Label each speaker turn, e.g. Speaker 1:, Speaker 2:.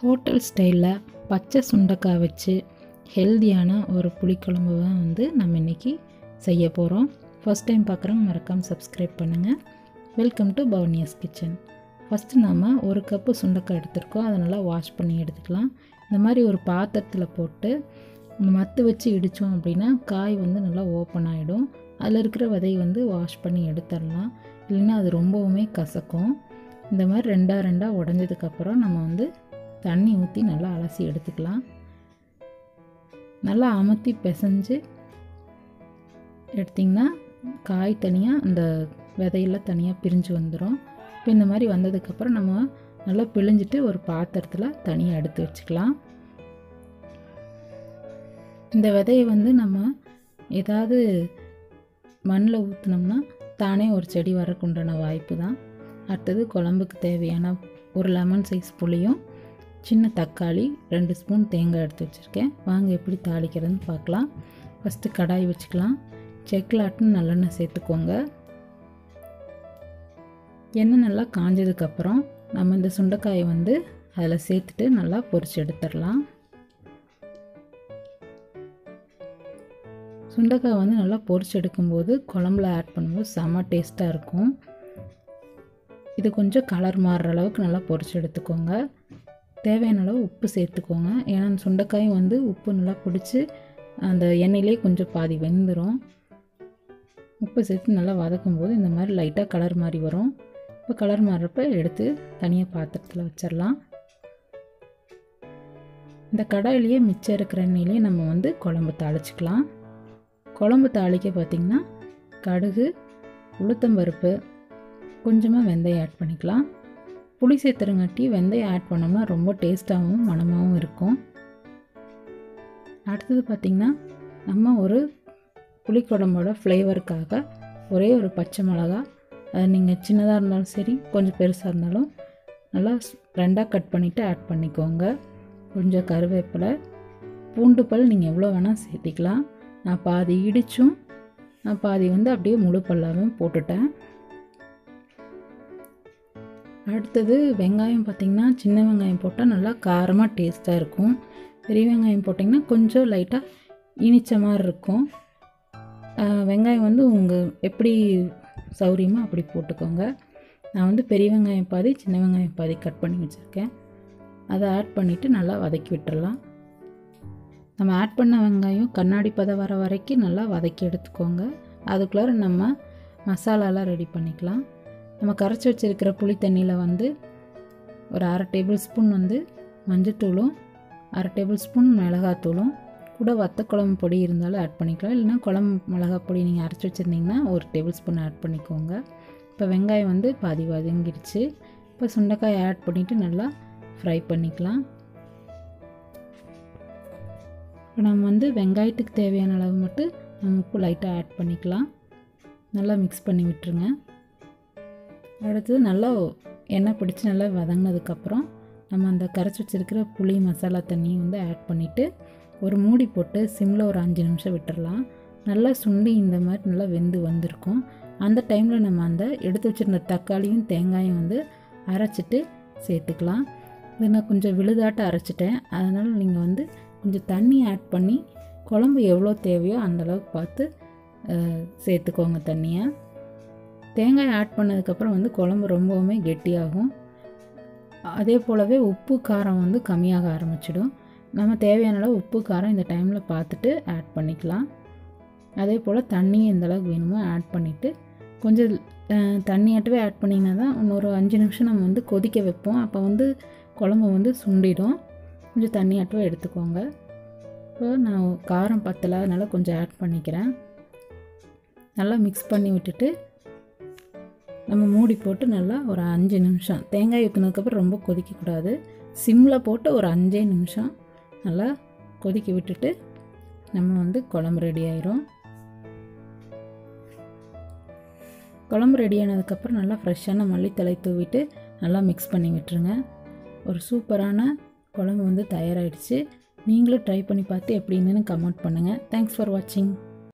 Speaker 1: Hotel ஸ்டைலில் பச்சை சுண்டைக்காய் வச்சு ஹெல்தியான ஒரு புளிக்குழம்பு தான் வந்து நம்ம இன்றைக்கி செய்ய போகிறோம். ஃபஸ்ட் டைம் பார்க்குறவங்க மறக்காமல் சப்ஸ்கிரைப் பண்ணுங்கள். Welcome to Bhavaniya's kitchen. First நம்ம ஒரு கப்பு சுண்டைக்காய் எடுத்துருக்கோம். அதை நல்லா வாஷ் பண்ணி எடுத்துக்கலாம். இந்த மாதிரி ஒரு பாத்திரத்தில் போட்டு மத்து வச்சு இடித்தோம் அப்படின்னா காய் வந்து நல்லா ஓப்பன் ஆகிடும். அதில் இருக்கிற விதையை வந்து வாஷ் பண்ணி எடுத்துடலாம். இல்லைன்னா அது ரொம்பவுமே கசக்கும். இந்த மாதிரி ரெண்டாக உடஞ்சதுக்கப்புறம் நம்ம வந்து தண்ணி ஊற்றி நல்லா அலசி எடுத்துக்கலாம். நல்லா அமுத்தி பிசைஞ்சு எடுத்திங்கன்னா காய் தனியாக அந்த விதையெல்லாம் தனியாக பிரிஞ்சு வந்துடும். இப்போ இந்த மாதிரி வந்ததுக்கப்புறம் நம்ம நல்லா பிழிஞ்சிட்டு ஒரு பாத்திரத்தில் தனியாக எடுத்து வச்சுக்கலாம். இந்த விதையை வந்து நம்ம ஏதாவது மண்ணில் ஊற்றினோம்னா தானே ஒரு செடி வரக்கு உண்டான வாய்ப்பு தான். அடுத்தது குழம்புக்கு தேவையான ஒரு லெமன் சைஸ் புளியும் சின்ன தக்காளி 2 ஸ்பூன் தேங்காய் எடுத்து வச்சுருக்கேன். வாங்க எப்படி தாளிக்கிறதுன்னு பார்க்கலாம். ஃபஸ்ட்டு கடாய் வச்சுக்கலாம். செக்கில் ஆட்டுன்னு நல்லெண்ணெய் சேர்த்துக்கோங்க. எண்ணெய் நல்லா காஞ்சதுக்கப்புறம் நம்ம இந்த சுண்டைக்காயை வந்து அதில் சேர்த்துட்டு நல்லா பொரிச்சு எடுத்துடலாம். சுண்டைக்காய் வந்து நல்லா பொரிச்சு எடுக்கும்போது குழம்புல ஆட் பண்ணும்போது செம்ம டேஸ்ட்டாக இருக்கும். இது கொஞ்சம் கலர் மாறுற அளவுக்கு நல்லா பொரிச்சு எடுத்துக்கோங்க. தேவையான அளவு உப்பு சேர்த்துக்கோங்க. ஏன்னா அந்த சுண்டைக்காயும் வந்து உப்பு நல்லா பிடிச்சி அந்த எண்ணெயிலே கொஞ்சம் பாதி வெந்துடும். உப்பு சேர்த்து நல்லா வதக்கும்போது இந்த மாதிரி லைட்டாக கலர் மாதிரி வரும். இப்போ கலர் மாறுறப்ப எடுத்து தனியாக பாத்திரத்தில் வச்சிடலாம். இந்த கடாயிலேயே மிச்சம் இருக்கிற எண்ணெயிலே நம்ம வந்து குழம்பு தாளிச்சிக்கலாம். குழம்பு தாளிக்க பார்த்திங்கன்னா கடுகு, உளுத்தம்பருப்பு, கொஞ்சமாக வெந்தயம் ஆட் பண்ணிக்கலாம். புளி சேர்த்துறங்காட்டி வெந்தயம் ஆட் பண்ணோம்னா ரொம்ப டேஸ்ட்டாகவும் மணமாகவும் இருக்கும். அடுத்தது பார்த்திங்கன்னா நம்ம ஒரு புளிக்குழம்போட ஃப்ளேவருக்காக ஒரே ஒரு பச்சை மிளகா, அது நீங்கள் சின்னதாக இருந்தாலும் சரி கொஞ்சம் பெருசாக இருந்தாலும் நல்லா 2ஆக கட் பண்ணிவிட்டு ஆட் பண்ணிக்கோங்க. கொஞ்சம் கருவேப்பிலை, பூண்டு பல் நீங்கள் எவ்வளோ வேணால் சேர்த்திக்கலாம். நான் பாதி இடிச்சும் நான் பாதி வந்து அப்படியே முழு பல்லாகவும் போட்டுட்டேன். அடுத்தது வெங்காயம் பார்த்திங்கன்னா சின்ன வெங்காயம் போட்டால் நல்லா காரமாக டேஸ்ட்டாக இருக்கும். பெரிய வெங்காயம் போட்டிங்கன்னா கொஞ்சம் லைட்டாக இனிச்ச மாதிரி இருக்கும். வெங்காயம் வந்து உங்கள் எப்படி சௌரியமோ அப்படி போட்டுக்கோங்க. நான் வந்து பெரிய வெங்காயம் பாதி சின்ன வெங்காயம் பாதி கட் பண்ணி வச்சுருக்கேன். அதை ஆட் பண்ணிவிட்டு நல்லா வதக்கி விட்டுறலாம். நம்ம ஆட் பண்ண வெங்காயம் கண்ணாடி பதம் வர வரைக்கும் நல்லா வதக்கி எடுத்துக்கோங்க. அதுக்குள்ளே நம்ம மசாலாலாம் ரெடி பண்ணிக்கலாம். நம்ம கரைச்சி வச்சுருக்கிற புளி தண்ணியில் வந்து ஒரு 1/2 டேபிள் ஸ்பூன் வந்து மஞ்சத்தூளும் 1/2 டேபிள் ஸ்பூன் மிளகாத்தூளும் கூட வத்தக்குழம்பு பொடி இருந்தாலும் ஆட் பண்ணிக்கலாம். இல்லைனா குழம்பு மிளகா பொடி நீங்கள் அரைச்சி வச்சுருந்தீங்கன்னா 1 டேபிள் ஸ்பூன் ஆட் பண்ணிக்கோங்க. இப்போ வெங்காயம் வந்து பாதி வதங்கிடுச்சு. இப்போ சுண்டைக்காய் ஆட் பண்ணிவிட்டு நல்லா ஃப்ரை பண்ணிக்கலாம். இப்போ நம்ம வந்து வெங்காயத்துக்கு தேவையான அளவு மட்டும் நம்ம உப்பு லைட்டாக ஆட் பண்ணிக்கலாம். நல்லா மிக்ஸ் பண்ணி விட்டுருங்க. அடுத்தது நல்லா எண்ணெய் பிடிச்சி நல்லா வதங்கினதுக்கப்புறம் நம்ம அந்த கரைச்சி வச்சுருக்கிற புளி மசாலா தண்ணியை வந்து ஆட் பண்ணிவிட்டு ஒரு மூடி போட்டு சிம்மில் ஒரு 5 நிமிஷம் விட்டுறலாம். நல்லா சுண்டி இந்த மாதிரி நல்லா வெந்து வந்திருக்கும். அந்த டைமில் நம்ம அந்த எடுத்து வச்சுருந்த தக்காளியும் தேங்காயும் வந்து அரைச்சிட்டு சேர்த்துக்கலாம். இது நான் கொஞ்சம் விழுதாட்ட அரைச்சிட்டேன். அதனால் நீங்கள் வந்து கொஞ்சம் தண்ணி ஆட் பண்ணி குழம்பு எவ்வளோ தேவையோ அந்தளவுக்கு பார்த்து சேர்த்துக்கோங்க தண்ணியை. தேங்காய் ஆட் பண்ணதுக்கப்புறம் வந்து குழம்பு ரொம்பவுமே கெட்டியாகும். அதே போலவே உப்பு காரம் வந்து கம்மியாக ஆரம்பிச்சிடும். நம்ம தேவையான அளவு உப்பு காரம் இந்த டைமில் பார்த்துட்டு ஆட் பண்ணிக்கலாம். அதே போல் தண்ணி எந்தளவுக்கு வேணுமோ ஆட் பண்ணிவிட்டு கொஞ்சம் தண்ணியாட்டவே ஆட் பண்ணிங்கன்னா தான் இன்னொரு 5 நிமிஷம் நம்ம வந்து கொதிக்க வைப்போம். அப்போ வந்து குழம்பு வந்து சுண்டிடும். கொஞ்சம் தண்ணியாட்டவே எடுத்துக்கோங்க. இப்போ நான் காரம் பத்தலை, அதனால் கொஞ்சம் ஆட் பண்ணிக்கிறேன். நல்லா மிக்ஸ் பண்ணி விட்டுட்டு நம்ம மூடி போட்டு நல்லா ஒரு 5 நிமிஷம் தேங்காய் ஊற்றினதுக்கப்புறம் ரொம்ப கொதிக்கக்கூடாது. சிம்மில் போட்டு ஒரு 5 நிமிஷம் நல்லா கொதிக்க விட்டுட்டு நம்ம வந்து குழம்பு ரெடி ஆயிரும். குழம்பு ரெடி ஆனதுக்கப்புறம் நல்லா ஃப்ரெஷ்ஷான மல்லித்தழை தூவிட்டு நல்லா மிக்ஸ் பண்ணி விட்டுருங்க. ஒரு சூப்பரான குழம்பு வந்து தயாராகிடுச்சு. நீங்களும் ட்ரை பண்ணி பார்த்து எப்படி இருந்துன்னு கமெண்ட் பண்ணுங்கள். தேங்க்ஸ் ஃபார் வாட்சிங்.